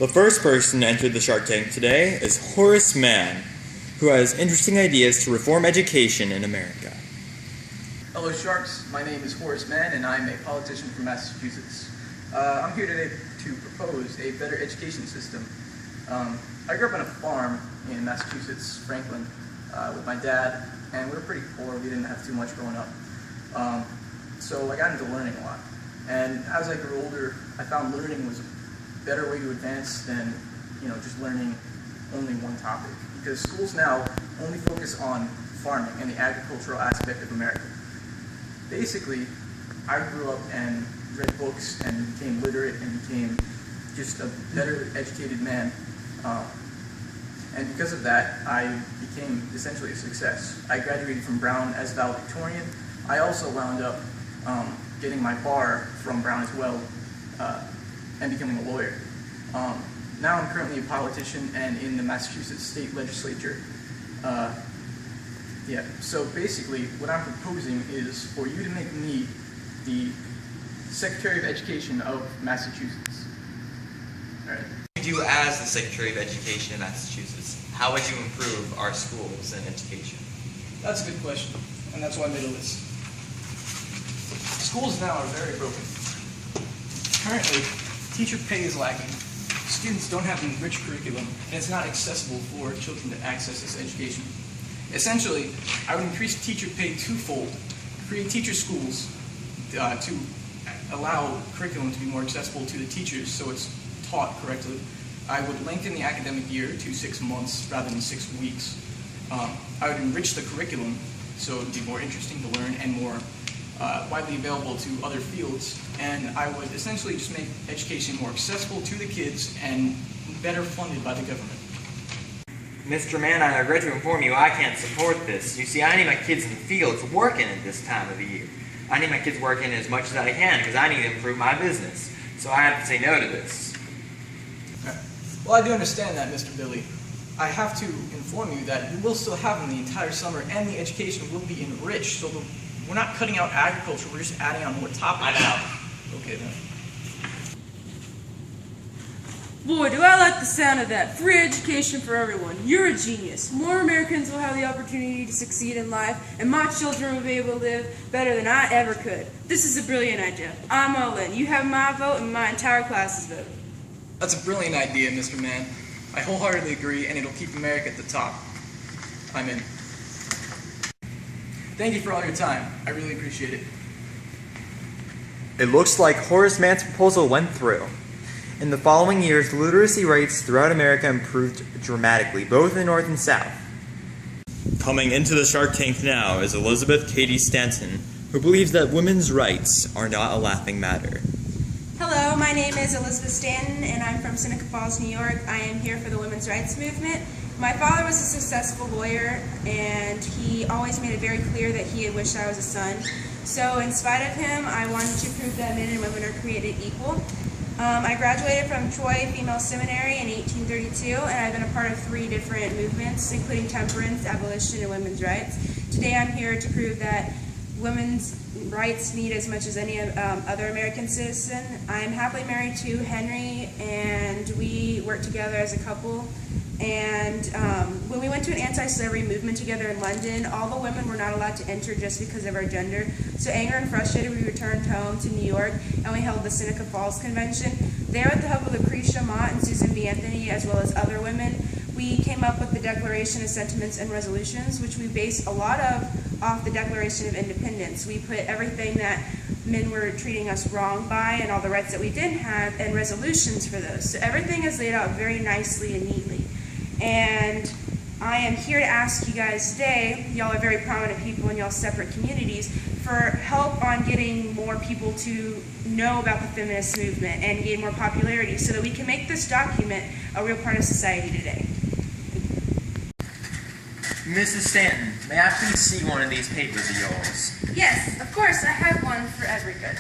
The first person to enter the Shark Tank today is Horace Mann, who has interesting ideas to reform education in America. Hello Sharks, my name is Horace Mann and I'm a politician from Massachusetts. I'm here today to propose a better education system. I grew up on a farm in Massachusetts, Franklin, with my dad, and we were pretty poor. We didn't have too much growing up. So I got into learning a lot. And as I grew older, I found learning was a better way to advance than, just learning only one topic. Because schools now only focus on farming and the agricultural aspect of America. Basically, I grew up and read books and became literate and became just a better educated man. And because of that, I became essentially a success. I graduated from Brown as valedictorian. I also wound up getting my bar from Brown as well and becoming a lawyer. Now I'm currently a politician and in the Massachusetts state legislature. So basically what I'm proposing is for you to make me the Secretary of Education of Massachusetts. All right. You as the Secretary of Education in Massachusetts, how would you improve our schools and education? That's a good question, and that's why I made a list. Schools now are very broken. Currently, teacher pay is lacking. Students don't have an enriched curriculum, and it's not accessible for children to access this education. Essentially, I would increase teacher pay twofold, create teacher schools to allow curriculum to be more accessible to the teachers so it's taught correctly. I would lengthen the academic year to 6 months rather than 6 weeks. I would enrich the curriculum so it would be more interesting to learn and more widely available to other fields. And I would essentially just make education more accessible to the kids and better funded by the government. Mr. Mann, I regret to inform you I can't support this. You see, I need my kids in the fields working at this time of the year. I need my kids working as much as I can because I need to improve my business. So I have to say no to this. Well, I do understand that, Mr. Billy. I have to inform you that we will still have them the entire summer and the education will be enriched. So we're not cutting out agriculture, we're just adding on more topics. I'm out. Okay then. Boy, do I like the sound of that. Free education for everyone. You're a genius. More Americans will have the opportunity to succeed in life, and my children will be able to live better than I ever could. This is a brilliant idea. I'm all in. You have my vote and my entire class's vote. That's a brilliant idea, Mr. Mann. I wholeheartedly agree, and it'll keep America at the top. I'm in. Thank you for all your time. I really appreciate it. It looks like Horace Mann's proposal went through. In the following years, literacy rates throughout America improved dramatically, both in the North and South. Coming into the Shark Tank now is Elizabeth Cady Stanton, who believes that women's rights are not a laughing matter. Hello, my name is Elizabeth Stanton, and I'm from Seneca Falls, New York. I am here for the women's rights movement. My father was a successful lawyer, and he always made it very clear that he had wished I was a son. So in spite of him, I wanted to prove that men and women are created equal. I graduated from Troy Female Seminary in 1832, and I've been a part of 3 different movements, including temperance, abolition, and women's rights. Today I'm here to prove that women's rights need as much as any other American citizen. I'm happily married to Henry, and we work together as a couple. And when we went to an anti-slavery movement together in London, all the women were not allowed to enter just because of our gender. So angry and frustrated, we returned home to New York, and we held the Seneca Falls Convention. There, with the help of Lucretia Mott and Susan B. Anthony, as well as other women, we came up with the Declaration of Sentiments and Resolutions, which we based a lot off the Declaration of Independence. We put everything that men were treating us wrong by and all the rights that we didn't have and resolutions for those. So everything is laid out very nicely and neatly. And I am here to ask you guys today, y'all are very prominent people in y'all's separate communities, for help on getting more people to know about the feminist movement and gain more popularity so that we can make this document a real part of society today. Mrs. Stanton, may I please see one of these papers of yours? Yes, of course, I have one for every good.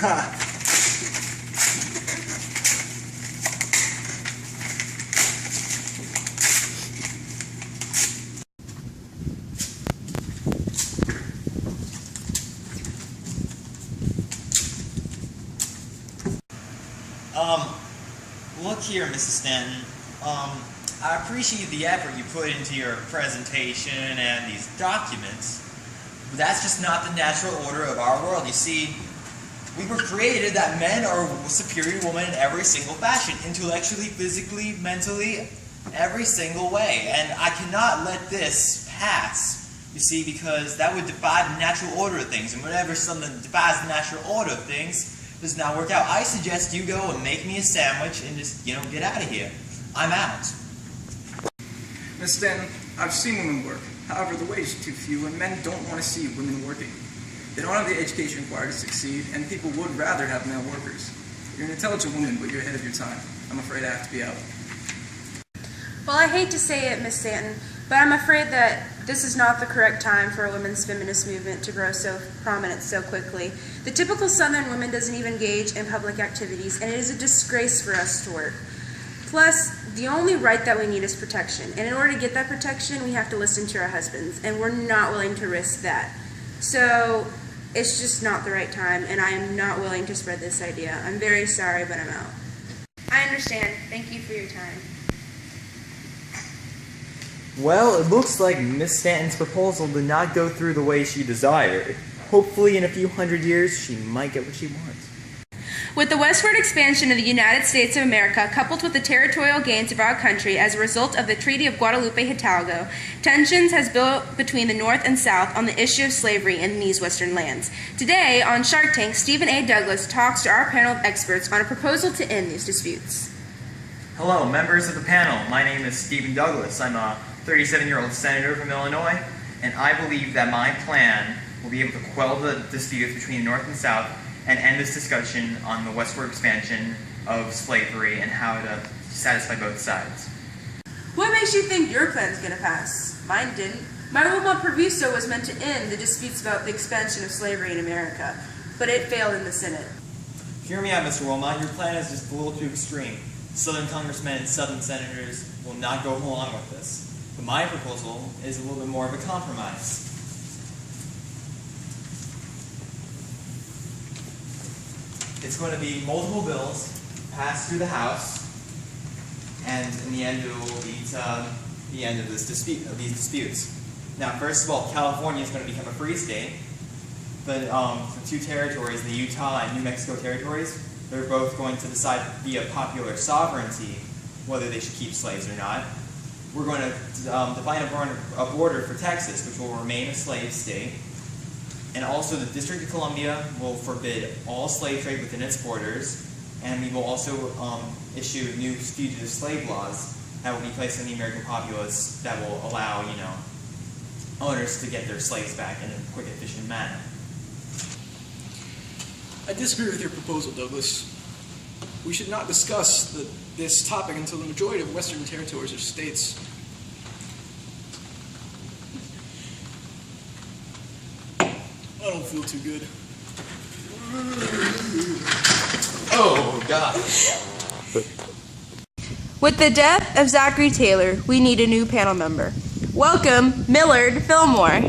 Ha! Look here, Mrs. Stanton. I appreciate the effort you put into your presentation and these documents, but that's just not the natural order of our world. You see, we were created that men are superior to women in every single fashion, intellectually, physically, mentally, every single way. And I cannot let this pass, you see, because that would defy the natural order of things. And whenever something defies the natural order of things does not work out, I suggest you go and make me a sandwich and just, get out of here. I'm out. Miss Stanton, I've seen women work. However, the wage is too few, and men don't want to see women working. They don't have the education required to succeed, and people would rather have male workers. You're an intelligent woman, but you're ahead of your time. I'm afraid I have to be out. Well, I hate to say it, Miss Stanton, but I'm afraid that this is not the correct time for a women's feminist movement to grow so prominent so quickly. The typical Southern woman doesn't even engage in public activities, and it is a disgrace for us to work. Plus, the only right that we need is protection, and in order to get that protection, we have to listen to our husbands, and we're not willing to risk that. So, it's just not the right time, and I am not willing to spread this idea. I'm very sorry, but I'm out. I understand. Thank you for your time. Well, it looks like Miss Stanton's proposal did not go through the way she desired. Hopefully, in a few hundred years, she might get what she wants. With the westward expansion of the United States of America, coupled with the territorial gains of our country as a result of the Treaty of Guadalupe Hidalgo, tensions has built between the North and South on the issue of slavery in these western lands. Today, on Shark Tank, Stephen A. Douglas talks to our panel of experts on a proposal to end these disputes. Hello, members of the panel. My name is Stephen Douglas. I'm a 37-year-old senator from Illinois, and I believe that my plan will be able to quell the disputes between the North and South and end this discussion on the westward expansion of slavery and how to satisfy both sides. What makes you think your plan's gonna pass? Mine didn't. My Wilmot Proviso was meant to end the disputes about the expansion of slavery in America, but it failed in the Senate. Hear me out, Mr. Wilmot. Your plan is just a little too extreme. Southern congressmen and Southern senators will not go along with this. But my proposal is a little bit more of a compromise. It's going to be multiple bills passed through the House, and in the end it will lead to the end of these disputes. Now, first of all, California is going to become a free state, but the two territories, the Utah and New Mexico territories, they're both going to decide via popular sovereignty whether they should keep slaves or not. We're going to define a border for Texas, which will remain a slave state. And also the District of Columbia will forbid all slave trade within its borders, and we will also issue new fugitive slave laws that will be placed on the American populace that will allow, owners to get their slaves back in a quick, efficient manner. I disagree with your proposal, Douglas. We should not discuss this topic until the majority of Western territories are states. I don't feel too good. Oh, God. With the death of Zachary Taylor, we need a new panel member. Welcome, Millard Fillmore.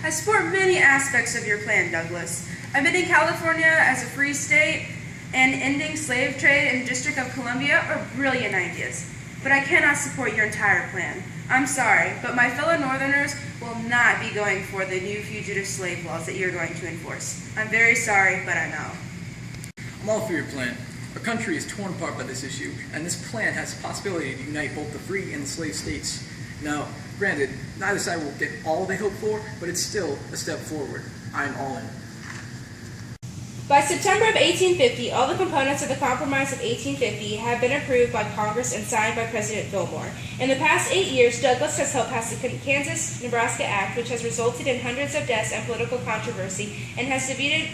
I support many aspects of your plan, Douglas. I've been in California as a free state, and ending slave trade in the District of Columbia are brilliant ideas. But I cannot support your entire plan. I'm sorry, but my fellow Northerners will not be going for the new fugitive slave laws that you're going to enforce. I'm very sorry, but I'm out. I'm all for your plan. Our country is torn apart by this issue, and this plan has the possibility to unite both the free and the slave states. Now, granted, neither side will get all they hope for, but it's still a step forward. I'm all in. By September of 1850, all the components of the Compromise of 1850 have been approved by Congress and signed by President Fillmore. In the past 8 years, Douglas has helped pass the Kansas-Nebraska Act, which has resulted in hundreds of deaths and political controversy, and has defeated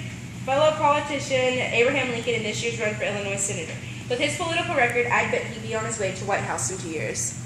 fellow politician Abraham Lincoln in this year's run for Illinois Senator. With his political record, I bet he'd be on his way to White House in 2 years.